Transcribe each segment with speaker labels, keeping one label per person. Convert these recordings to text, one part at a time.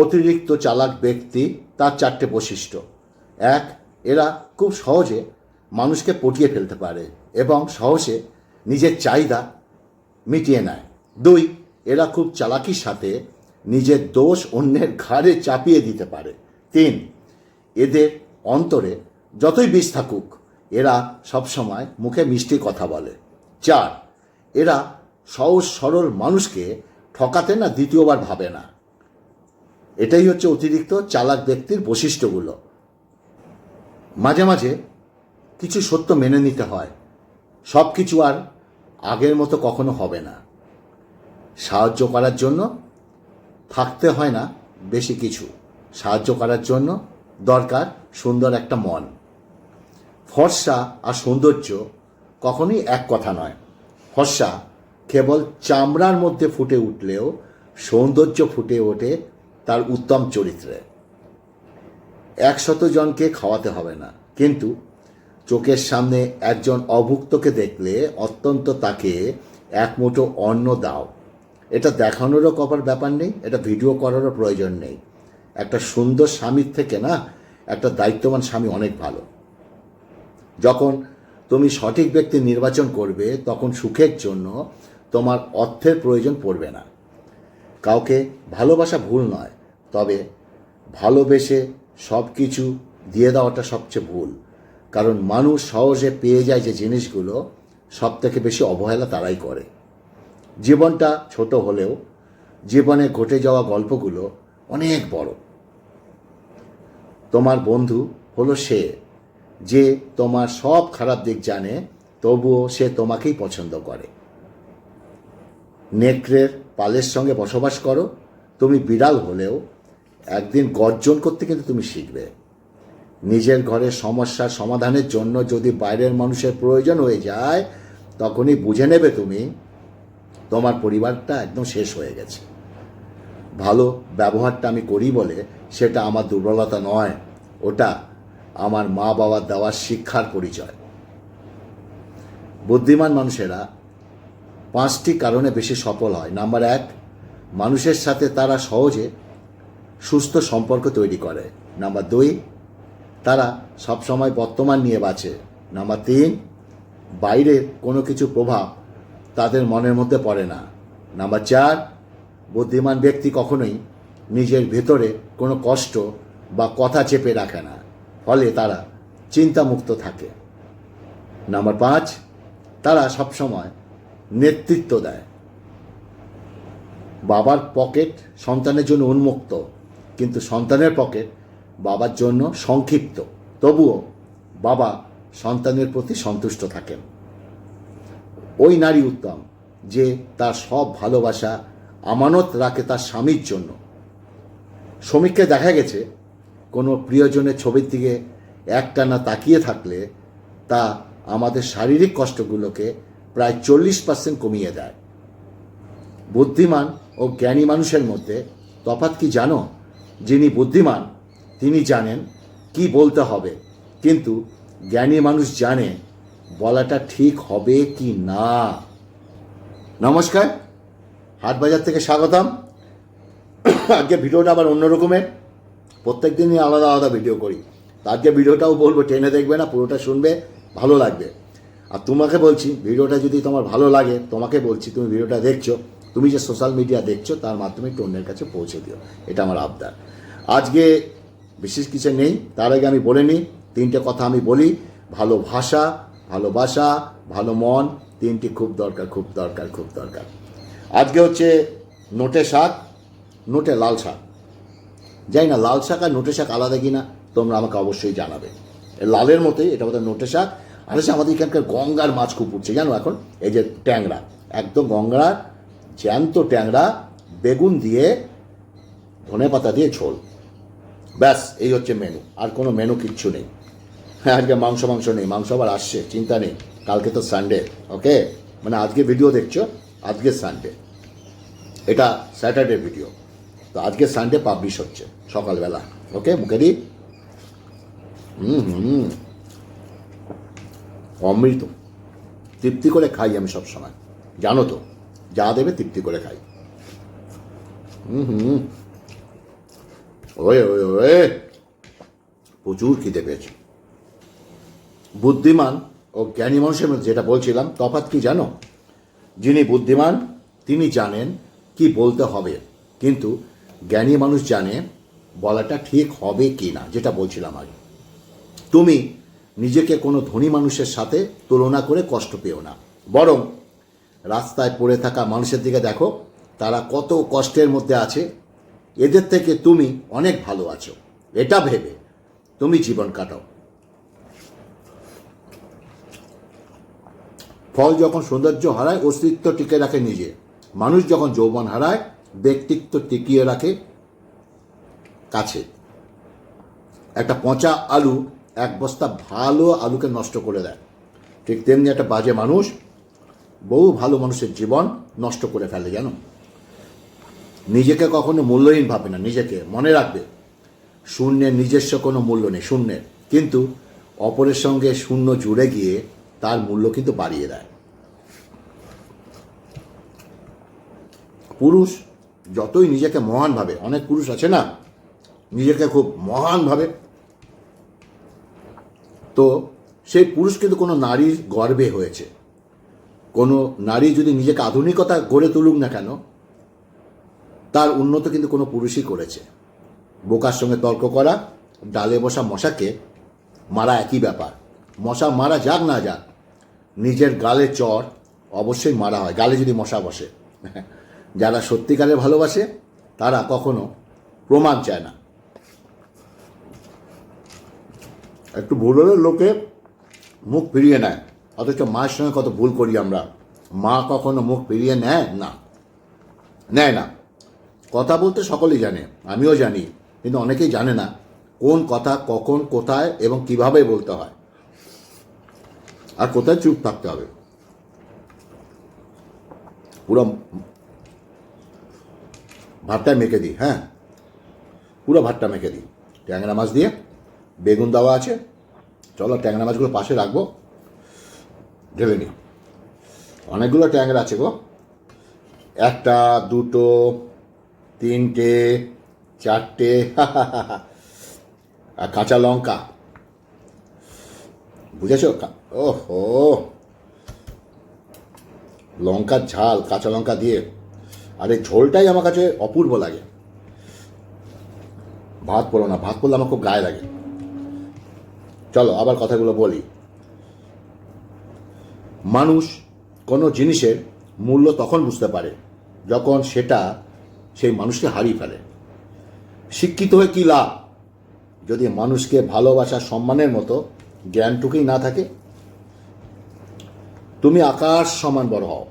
Speaker 1: অতিরিক্ত চালাক ব্যক্তি তার 4টে বৈশিষ্ট্য। 1, এরা খুব সহজে মানুষকে পটিয়ে ফেলতে পারে এবং সহজে নিজের চাহিদা মিটিয়ে নেয়। 2, এরা খুব চালাকির সাথে নিজের দোষ অন্যের ঘাড়ে চাপিয়ে দিতে পারে। 3, এদের অন্তরে যতই বিষ থাকুক এরা সবসময় মুখে মিষ্টি কথা বলে। 4, এরা সহজ সরল মানুষকে ঠকাতে না দ্বিতীয়বার ভাবে না। এটাই হচ্ছে অতিরিক্ত চালাক ব্যক্তির বৈশিষ্ট্যগুলো। মাঝে মাঝে কিছু সত্য মেনে নিতে হয়, সব কিছু আর আগের মতো কখনো হবে না। সাহায্য করার জন্য থাকতে হয় না বেশি কিছু, সাহায্য করার জন্য দরকার সুন্দর একটা মন। ফর্সা আর সৌন্দর্য কখনোই এক কথা নয়। ফর্সা কেবল চামড়ার মধ্যে ফুটে উঠলেও সৌন্দর্য ফুটে ওঠে তার উত্তম চরিত্রে। 100 জনকে খাওয়াতে হবে না, কিন্তু চোখের সামনে একজন অভুক্তকে দেখলে অত্যন্ত তাকে এক মুঠো অন্ন দাও। এটা দেখানোরও কপার ব্যাপার নেই, এটা ভিডিও করারও প্রয়োজন নেই। একটা সুন্দর স্বামীর থেকে না একটা দায়িত্ববান স্বামী অনেক ভালো। যখন তুমি সঠিক ব্যক্তি নির্বাচন করবে তখন সুখের জন্য তোমার অর্থের প্রয়োজন পড়বে না। কাউকে ভালোবাসা ভুল নয়, তবে ভালোবেসে সব কিছু দিয়ে দেওয়াটা সবচেয়ে ভুল। কারণ মানুষ সহজে পেয়ে যায় যে জিনিসগুলো, সব থেকে বেশি অবহেলা তারাই করে। জীবনটা ছোট হলেও জীবনে ঘটে যাওয়া গল্পগুলো অনেক বড়। তোমার বন্ধু হলো সে যে তোমার সব খারাপ দিক জানে, তবুও সে তোমাকেই পছন্দ করে। নেকড়ের পালের সঙ্গে বসবাস করো, তুমি বিড়াল হলেও একদিন গর্জন করতে কিন্তু তুমি শিখবে। নিজের ঘরের সমস্যার সমাধানের জন্য যদি বাইরের মানুষের প্রয়োজন হয়ে যায়, তখনই বুঝে নেবে তুমি তোমার পরিবারটা একদম শেষ হয়ে গেছে। ভালো ব্যবহারটা আমি করি বলে সেটা আমার দুর্বলতা নয়, ওটা আমার মা বাবার দেওয়ার শিক্ষার পরিচয়। বুদ্ধিমান মানুষেরা 5টি কারণে বেশি সফল হয়। নাম্বার 1, মানুষের সাথে তারা সহজে সুস্থ সম্পর্ক তৈরি করে। নাম্বার 2, তারা সবসময় বর্তমান নিয়ে বাঁচে। নাম্বার 3, বাইরের কোনো কিছু প্রভাব তাদের মনের মধ্যে পড়ে না। নাম্বার 4, বুদ্ধিমান ব্যক্তি কখনোই নিজের ভেতরে কোনো কষ্ট বা কথা চেপে রাখে না, ফলে তারা চিন্তামুক্ত থাকে। নাম্বার 5, তারা সবসময় নেতৃত্ব দেয়। বাবার পকেট সন্তানের জন্য উন্মুক্ত, কিন্তু সন্তানের পকেট বাবার জন্য সংক্ষিপ্ত। তবুও বাবা সন্তানের প্রতি সন্তুষ্ট থাকেন। ওই নারী উত্তম যে তার সব ভালোবাসা আমানত রাখে তার স্বামীর জন্য। সমীক্ষায় দেখা গেছে কোনো প্রিয়জনের ছবির দিকে একটানা তাকিয়ে থাকলে তা আমাদের শারীরিক কষ্টগুলোকে প্রায় 40% কমিয়ে দেয়। বুদ্ধিমান ও জ্ঞানী মানুষের মধ্যে তফাৎ কি জানো? যিনি বুদ্ধিমান তিনি জানেন কি বলতে হবে, কিন্তু জ্ঞানী মানুষ জানে বলাটা ঠিক হবে কি না। নমস্কার, হাটবাজার থেকে স্বাগতম। আজকে ভিডিওটা আবার অন্য রকমের। প্রত্যেক দিনই আলাদা আলাদা ভিডিও করি। আজকে ভিডিওটাও বলবো, টেনে দেখবে না, পুরোটা শুনবে, ভালো লাগবে। আর তোমাকে বলছি, ভিডিওটা যদি তোমার ভালো লাগে, তোমাকে বলছি তুমি ভিডিওটা দেখছো, তুমি যে সোশ্যাল মিডিয়া দেখছো তার মাধ্যমে একটু অন্যের কাছে পৌঁছে দিও, এটা আমার আবদার। আজকে বিশেষ কিছু নেই, তার আগে আমি বলে নিই 3টে কথা আমি বলি। ভালো ভাষা, ভালোবাসা, ভালো মন, 3টি খুব দরকার, খুব দরকার, খুব দরকার। আজকে হচ্ছে নোটে শাক, নোটে লাল শাক। যাই না লাল শাক আর নোটে শাক আলাদা কিনা তোমরা আমাকে অবশ্যই জানাবে। লালের মতোই এটা বোধহয় নোটে শাক। আর হচ্ছে আমাদের এখানকার গঙ্গার মাছ খুব উঠছে জানো এখন, এই যে ট্যাংরা, একদম গঙ্গার জ্যান্ত ট্যাংরা, বেগুন দিয়ে ধনে পাতা দিয়ে ঝোল, ব্যাস এই হচ্ছে মেনু। আর কোনো মেনু কিচ্ছু নেই। হ্যাঁ, আজকে মাংস নেই, মাংস আবার আসছে, চিন্তা নেই। কালকে তো সানডে, ওকে, মানে আজকে ভিডিও দেখছো, আজকে সানডে, এটা স্যাটারডে ভিডিও, তো আজকে সানডে পাবলিশ হচ্ছে সকালবেলা, ওকে। মুখে দিই, অমৃত, তৃপ্তি করে খাই আমি সব সময়, জানো তো, যা দেবে তৃপ্তি করে খাই। ওয়ে ওয়ে ওয়ে প্রচুর খিদে পেয়েছে। বুদ্ধিমান ও জ্ঞানী মানুষের মধ্যে যেটা বলছিলাম তফাৎ কি জানো? যিনি বুদ্ধিমান তিনি জানেন কি বলতে হবে, কিন্তু জ্ঞানী মানুষ জানে বলাটা ঠিক হবে কি না, যেটা বলছিলাম আগে। তুমি নিজেকে কোনো ধনী মানুষের সাথে তুলনা করে কষ্ট পেও না, বরং রাস্তায় পড়ে থাকা মানুষের দিকে দেখো, তারা কত কষ্টের মধ্যে আছে, এদের থেকে তুমি অনেক ভালো আছো, এটা ভেবে তুমি জীবন কাটাও। ফল যখন সৌন্দর্য হারায় অস্তিত্ব টিকে রাখে নিজে, মানুষ যখন যৌবন হারায় ব্যক্তিত্ব টিকিয়ে রাখে কাছে। একটা পচা আলু এক বস্তা ভালো আলুকে নষ্ট করে দেয়, ঠিক তেমনি একটা বাজে মানুষ বহু ভালো মানুষের জীবন নষ্ট করে ফেলে জানো। নিজেকে কখনো মূল্যহীন ভাবে না, নিজেকে মনে রাখবে শূন্যের নিজস্ব কোনো মূল্য নেই, শূন্যের, কিন্তু অপরের সঙ্গে শূন্য জুড়ে গিয়ে তার মূল্য কিন্তু বাড়িয়ে দেয়। পুরুষ যতই নিজেকে মহান ভাবে, অনেক পুরুষ আছে না নিজেকে খুব মহান ভাবে, তো সেই পুরুষ কিন্তু কোনো নারীর গর্বে হয়েছে। কোনো নারী যদি নিজেকে আধুনিকতা গড়ে তুলুক না কেন, তার উন্নত কিন্তু কোনো পুরুষই করেছে। বোকার সঙ্গে তর্ক করা, ডালে বসা মশাকে মারা একই ব্যাপার। মশা মারা যাক না যাক, নিজের গালে চর অবশ্যই মারা হয়, গালে যদি মশা বসে। যারা সত্যিকারে ভালোবাসে তারা কখনো প্রমাণ চায় না। একটু ভুল হলে লোকে মুখ ফিরিয়ে নেয়, অথচ মায়ের সঙ্গে কত ভুল করি আমরা। মা কখনো মুখ ফিরিয়ে নেয় না, নেয় না। কথা বলতে সকলেই জানে, আমিও জানি, কিন্তু অনেকেই জানে না কোন কথা কখন কোথায় এবং কিভাবে বলতে হয়, আর কোথায় চুপ থাকতে হবে। পুরো ভাতটা মেখে দিই, হ্যাঁ পুরো ভাতটা মেখে দিই ট্যাংরা মাছ দিয়ে, বেগুন দেওয়া আছে, চলো ট্যাংরা মাছগুলো পাশে রাখবো, ঢেলে নিই। অনেকগুলো ট্যাংরা আছে গো, একটা দুটো তিনটে চারটে, আর কাঁচা লঙ্কা, বুঝেছো? ওহো, লঙ্কার ঝাল কাঁচা লঙ্কা দিয়ে, আর এই ঝোলটাই আমার কাছে অপূর্ব লাগে। ভাত পড়ো না, ভাত পড়লে আমার খুব গায়ে লাগে। চলো আবার কথাগুলো বলি। মানুষ কোনো জিনিসের মূল্য তখন বুঝতে পারে যখন সেটা সেই মানুষকে হারিয়ে ফেলে। শিক্ষিত হয়ে কী লাভ যদি মানুষকে ভালোবাসা সম্মানের মতো জ্ঞানটুকুই না থাকে? তুমি আকাশ সমান বড় হও,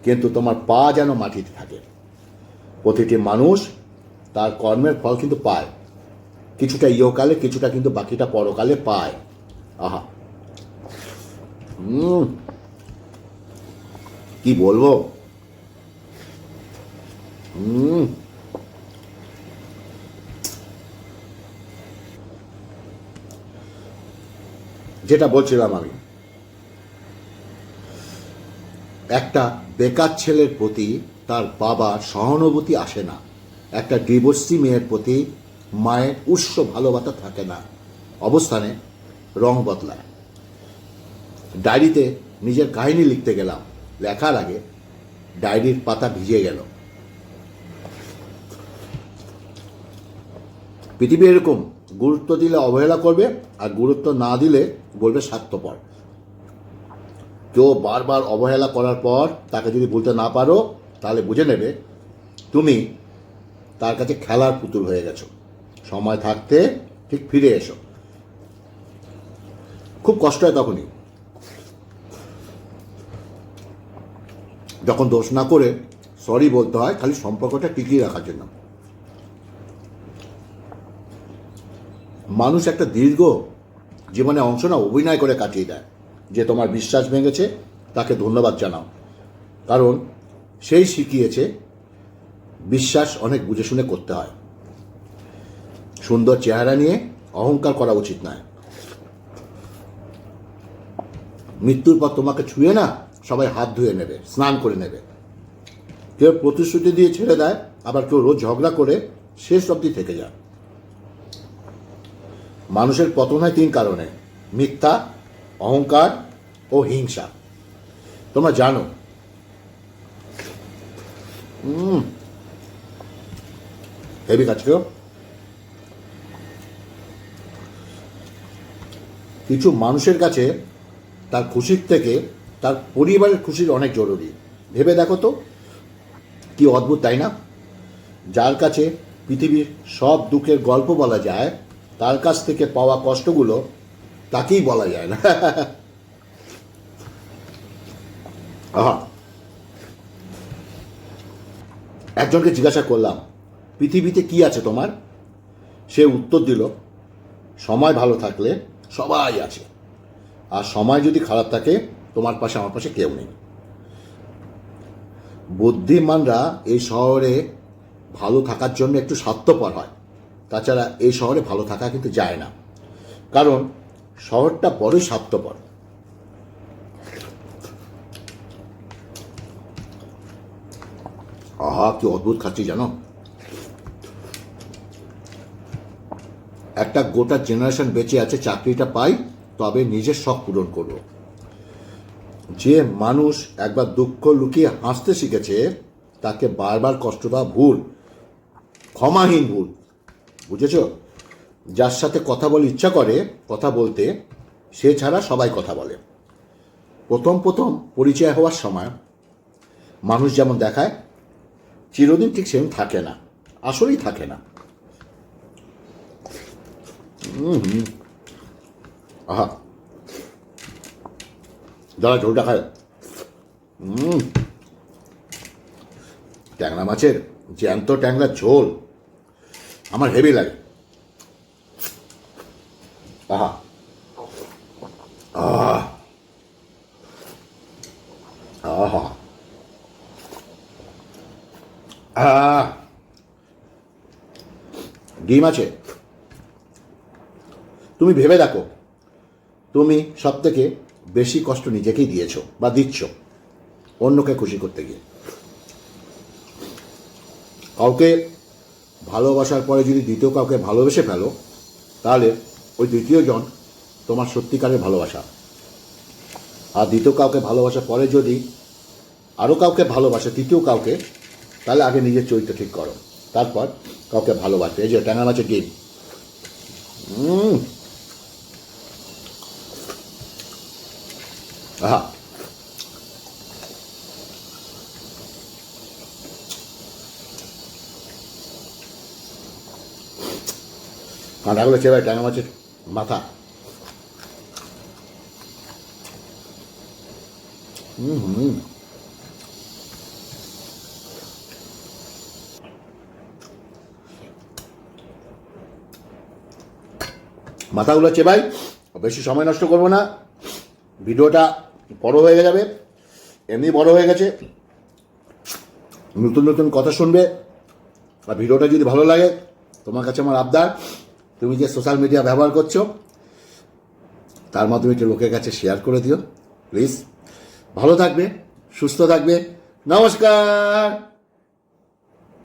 Speaker 1: কিন্তু তোমার পা যেন মাটিতে থাকে। প্রতিটি মানুষ তার কর্মের ফল কিন্তু পায়, কিছুটা ইহকালে, কিছুটা কিন্তু বাকিটা পরকালে পায়। আহা, কি বলবো, যেটা বলছিলাম আমি, একটা বেকার ছেলের প্রতি তার বাবার সহানুভূতি আসে না, একটা ডিভোর্সি মেয়ের প্রতি মায়ের উৎস ভালোবাসা থাকে না, অবস্থানে রং বদলায়। ডায়েরিতে নিজের কাহিনী লিখতে গেলাম, লেখার আগে ডায়েরির পাতা ভিজে গেল। পৃথিবী এরকম, গুরুত্ব দিলে অবহেলা করবে, আর গুরুত্ব না দিলে বলবে স্বার্থপর। কেউ বারবার অবহেলা করার পর তাকে যদি বলতে না পারো, তাহলে বুঝে নেবে তুমি তার কাছে খেলার পুতুল হয়ে গেছো। সময় থাকতে ঠিক ফিরে এসো। খুব কষ্ট হয় তখনই, যখন দোষ না করে সরি বলতে হয়, খালি সম্পর্কটা টিকিয়ে রাখার জন্য। মানুষ একটা দীর্ঘ জীবনে অংশ না অভিনয় করে কাটিয়ে দেয়। যে তোমার বিশ্বাস ভেঙেছে তাকে ধন্যবাদ জানাও, কারণ সেই শিখিয়েছে বিশ্বাস অনেক বুঝে শুনে করতে হয়। সুন্দর চেহারা নিয়ে অহংকার করা উচিত নয়। মৃত্যুর পর তোমাকে ছুঁয়ে না সবাই হাত ধুয়ে নেবে, স্নান করে নেবে। কেউ প্রতিশ্রুতি দিয়ে ছেড়ে দেয়, আবার কেউ রোজ ঝগড়া করে শেষ অবধি থেকে যায়। মানুষের পতন হয় তিন কারণে: মিথ্যা, অহংকার ও হিংসা। তোমরা জানো হেভি কাজ কেউ কিছু মানুষের কাছে তার খুশির থেকে তার পরিবারের খুশির অনেক জরুরি। ভেবে দেখো তো, কি অদ্ভুত, তাই না? যার কাছে পৃথিবীর সব দুঃখের গল্প বলা যায়, তার কাছ থেকে পাওয়া কষ্টগুলো তাকেই বলা যায় না। আহা, একজনকে জিজ্ঞাসা করলাম, পৃথিবীতে কি আছে তোমার? সে উত্তর দিল, সময় ভালো থাকলে সবাই আছে, আর সময় যদি খারাপ থাকে তোমার পাশে আমার পাশে কেউ নেই। বুদ্ধিমানরা এই শহরে ভালো থাকার জন্য একটু স্বার্থপর হয়, তাছাড়া এই শহরে ভালো থাকা কিন্তু যায় না, কারণ শহরটা বড়ই স্বার্থপর। আহা, কি অদ্ভুত খাচ্ছি জানো। একটা গোটা জেনারেশন বেঁচে আছে, চাকরিটা পাই তবে নিজের শখ পূরণ করব। যে মানুষ একবার দুঃখ লুকিয়ে হাসতে শিখেছে, তাকে বারবার কষ্ট দেওয়া ভুল, ক্ষমাহীন ভুল। বুঝেছ? যার সাথে কথা বলে ইচ্ছা করে কথা বলতে, সে ছাড়া সবাই কথা বলে। প্রথম প্রথম পরিচয় হওয়ার সময় মানুষ যেমন দেখায়, চিরদিন ঠিক সেরকম থাকে না, আসলেই থাকে না। আহা, যারা ঝোলটা খায়, ট্যাংরা মাছের জ্যান্ত ট্যাংরার ঝোল আমার হেভি লাগে। আহা, আহ, আহা, আহ, ডিম আছে। তুমি ভেবে দেখো, তুমি সব থেকে বেশি কষ্ট নিজেকেই দিয়েছো বা দিচ্ছ অন্যকে খুশি করতে গিয়ে। কাউকে ভালোবাসার পরে যদি দ্বিতীয় কাউকে ভালোবেসে ফেলো, তাহলে ওই দ্বিতীয় জন তোমার সত্যিকারের ভালোবাসা। আর দ্বিতীয় কাউকে ভালোবাসার পরে যদি আরও কাউকে ভালোবাসে, তৃতীয় কাউকে, তাহলে আগে নিজের চরিত্র ঠিক করো, তারপর কাউকে ভালোবাসবে। এই যে ট্যাংরা মাছের ডিম, আহা, কাঁটাগুলো চেয়ে ট্যাংরা মাছের মাথা। মাথাগুলো চেবাই, বেশি সময় নষ্ট করবো না, ভিডিওটা বড় হয়ে যাবে, এমনি বড় হয়ে গেছে। নতুন নতুন কথা শুনবে, আর ভিডিওটা যদি ভালো লাগে, তোমার কাছে আমার আবদার, তুমি যে সোশ্যাল মিডিয়া ব্যবহার করছো তার মাধ্যমে একটু লোকের কাছে শেয়ার করে দিও প্লিজ। ভালো থাকবে, সুস্থ থাকবে, নমস্কার।